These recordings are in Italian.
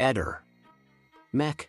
Eder. Mech.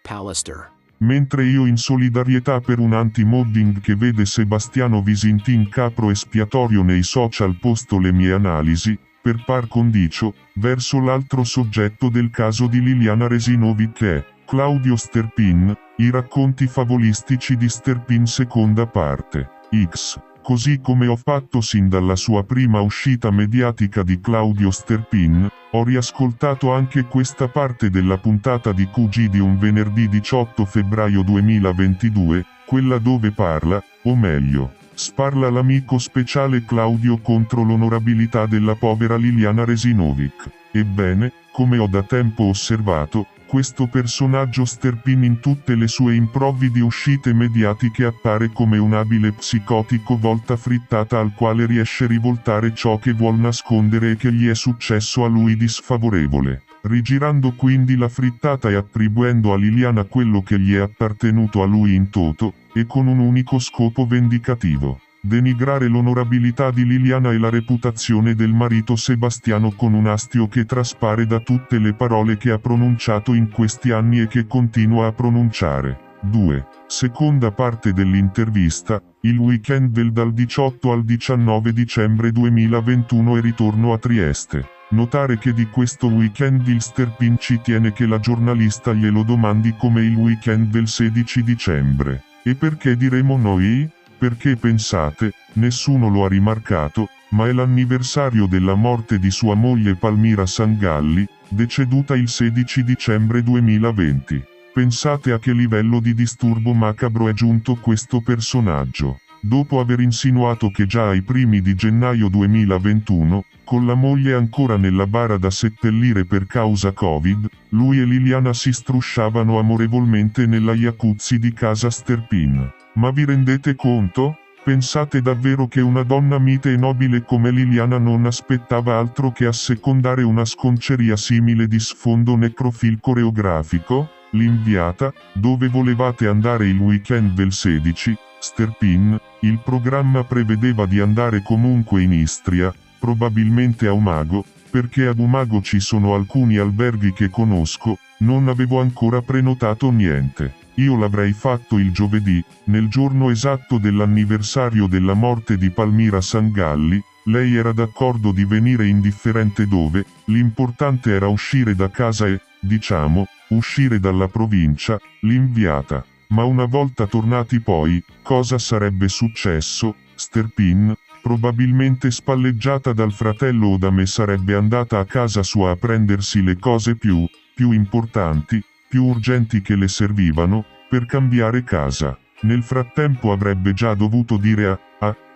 Pallister. Mentre io in solidarietà per un anti-mobbing che vede Sebastiano Visintin capro espiatorio nei social posto le mie analisi, per par condicio, verso l'altro soggetto del caso di Liliana Resinovic che è Claudio Sterpin, i racconti favolistici di Sterpin seconda parte, X. Così come ho fatto sin dalla sua prima uscita mediatica di Claudio Sterpin, ho riascoltato anche questa parte della puntata di QG di un venerdì 18 febbraio 2022, quella dove parla, o meglio, sparla l'amico speciale Claudio contro l'onorabilità della povera Liliana Resinovic. Ebbene, come ho da tempo osservato, questo personaggio Sterpin in tutte le sue improvvide uscite mediatiche appare come un abile psicotico volta frittata al quale riesce a rivoltare ciò che vuol nascondere e che gli è successo a lui di sfavorevole, rigirando quindi la frittata e attribuendo a Liliana quello che gli è appartenuto a lui in toto, e con un unico scopo vendicativo: denigrare l'onorabilità di Liliana e la reputazione del marito Sebastiano con un astio che traspare da tutte le parole che ha pronunciato in questi anni e che continua a pronunciare. 2. Seconda parte dell'intervista, il weekend dal 18 al 19 dicembre 2021 e ritorno a Trieste. Notare che di questo weekend il Sterpin ci tiene che la giornalista glielo domandi come il weekend del 16 dicembre. E perché diremo noi? Perché pensate, nessuno lo ha rimarcato, ma è l'anniversario della morte di sua moglie Palmira Sangalli, deceduta il 16 dicembre 2020. Pensate a che livello di disturbo macabro è giunto questo personaggio. Dopo aver insinuato che già ai primi di gennaio 2021, con la moglie ancora nella bara da seppellire per causa Covid, lui e Liliana si strusciavano amorevolmente nella jacuzzi di casa Sterpin. Ma vi rendete conto? Pensate davvero che una donna mite e nobile come Liliana non aspettava altro che assecondare una sconceria simile di sfondo necrofil coreografico? L'Inviata, dove volevate andare il weekend del 16, Sterpin, il programma prevedeva di andare comunque in Istria, probabilmente a Umago, perché ad Umago ci sono alcuni alberghi che conosco, non avevo ancora prenotato niente. Io l'avrei fatto il giovedì, nel giorno esatto dell'anniversario della morte di Palmira Sangalli, lei era d'accordo di venire indifferente dove, l'importante era uscire da casa e, diciamo, uscire dalla provincia, l'Inviata. Ma una volta tornati poi, cosa sarebbe successo? Sterpin, probabilmente spalleggiata dal fratello o da me sarebbe andata a casa sua a prendersi le cose più importanti, più urgenti che le servivano, per cambiare casa. Nel frattempo avrebbe già dovuto dire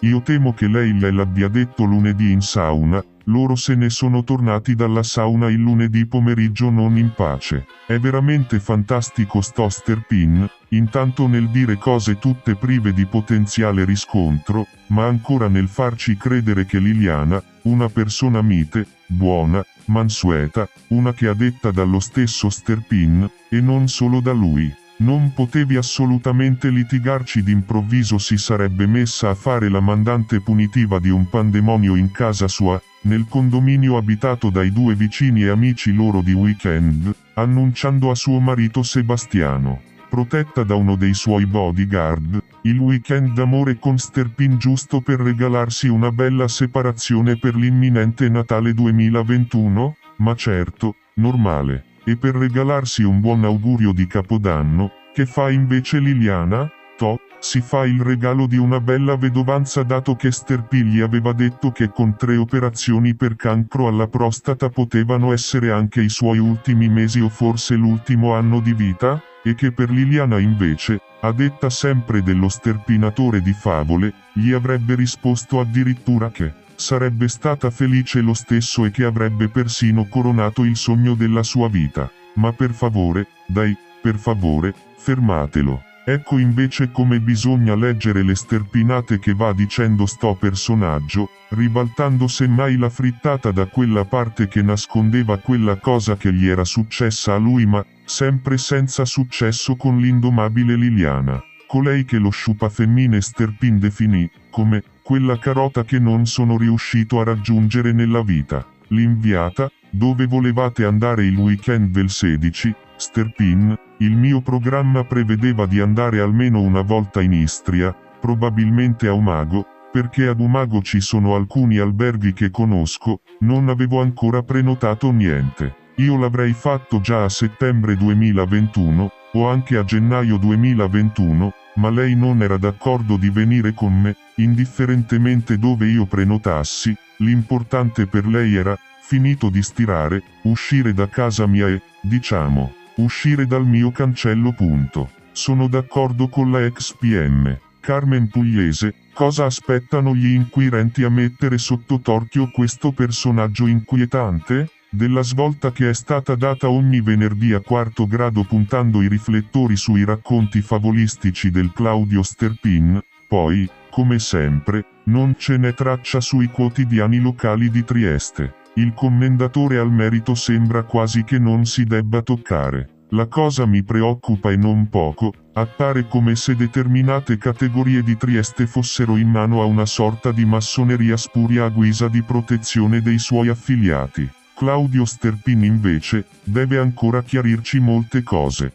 io temo che lei gliel'abbia detto lunedì in sauna, loro se ne sono tornati dalla sauna il lunedì pomeriggio non in pace. È veramente fantastico sto Sterpin, intanto nel dire cose tutte prive di potenziale riscontro, ma ancora nel farci credere che Liliana, una persona mite, buona, mansueta, una che ha detta dallo stesso Sterpin, e non solo da lui. Non potevi assolutamente litigarci d'improvviso si sarebbe messa a fare la mandante punitiva di un pandemonio in casa sua, nel condominio abitato dai due vicini e amici loro di weekend, annunciando a suo marito Sebastiano, protetta da uno dei suoi bodyguard, il weekend d'amore con Sterpin giusto per regalarsi una bella separazione per l'imminente Natale 2021? Ma certo, normale. E per regalarsi un buon augurio di Capodanno, che fa invece Liliana? Si fa il regalo di una bella vedovanza dato che Sterpin gli aveva detto che con 3 operazioni per cancro alla prostata potevano essere anche i suoi ultimi mesi o forse l'ultimo anno di vita, e che per Liliana invece, a detta sempre dello sterpinatore di favole, gli avrebbe risposto addirittura che sarebbe stata felice lo stesso e che avrebbe persino coronato il sogno della sua vita. Ma per favore, dai, per favore, fermatelo. Ecco invece come bisogna leggere le sterpinate che va dicendo sto personaggio, ribaltando semmai la frittata da quella parte che nascondeva quella cosa che gli era successa a lui ma, sempre senza successo con l'indomabile Liliana. Colei che lo sciupafemmine Sterpin definì, come, quella carota che non sono riuscito a raggiungere nella vita. L'Inviata, dove volevate andare il weekend del 16, Sterpin, il mio programma prevedeva di andare almeno una volta in Istria, probabilmente a Umago, perché ad Umago ci sono alcuni alberghi che conosco, non avevo ancora prenotato niente. Io l'avrei fatto già a settembre 2021, o anche a gennaio 2021, ma lei non era d'accordo di venire con me, indifferentemente dove io prenotassi, l'importante per lei era, finito di stirare, uscire da casa mia e, diciamo, uscire dal mio cancello. Punto. Sono d'accordo con la ex PM. Carmen Pugliese, cosa aspettano gli inquirenti a mettere sotto torchio questo personaggio inquietante? Della svolta che è stata data ogni venerdì a quarto grado puntando i riflettori sui racconti favolistici del Claudio Sterpin, poi, come sempre, non ce n'è traccia sui quotidiani locali di Trieste. Il commendatore al merito sembra quasi che non si debba toccare. La cosa mi preoccupa e non poco, appare come se determinate categorie di Trieste fossero in mano a una sorta di massoneria spuria a guisa di protezione dei suoi affiliati. Claudio Sterpin invece, deve ancora chiarirci molte cose.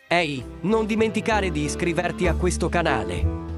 Ehi, non dimenticare di iscriverti a questo canale.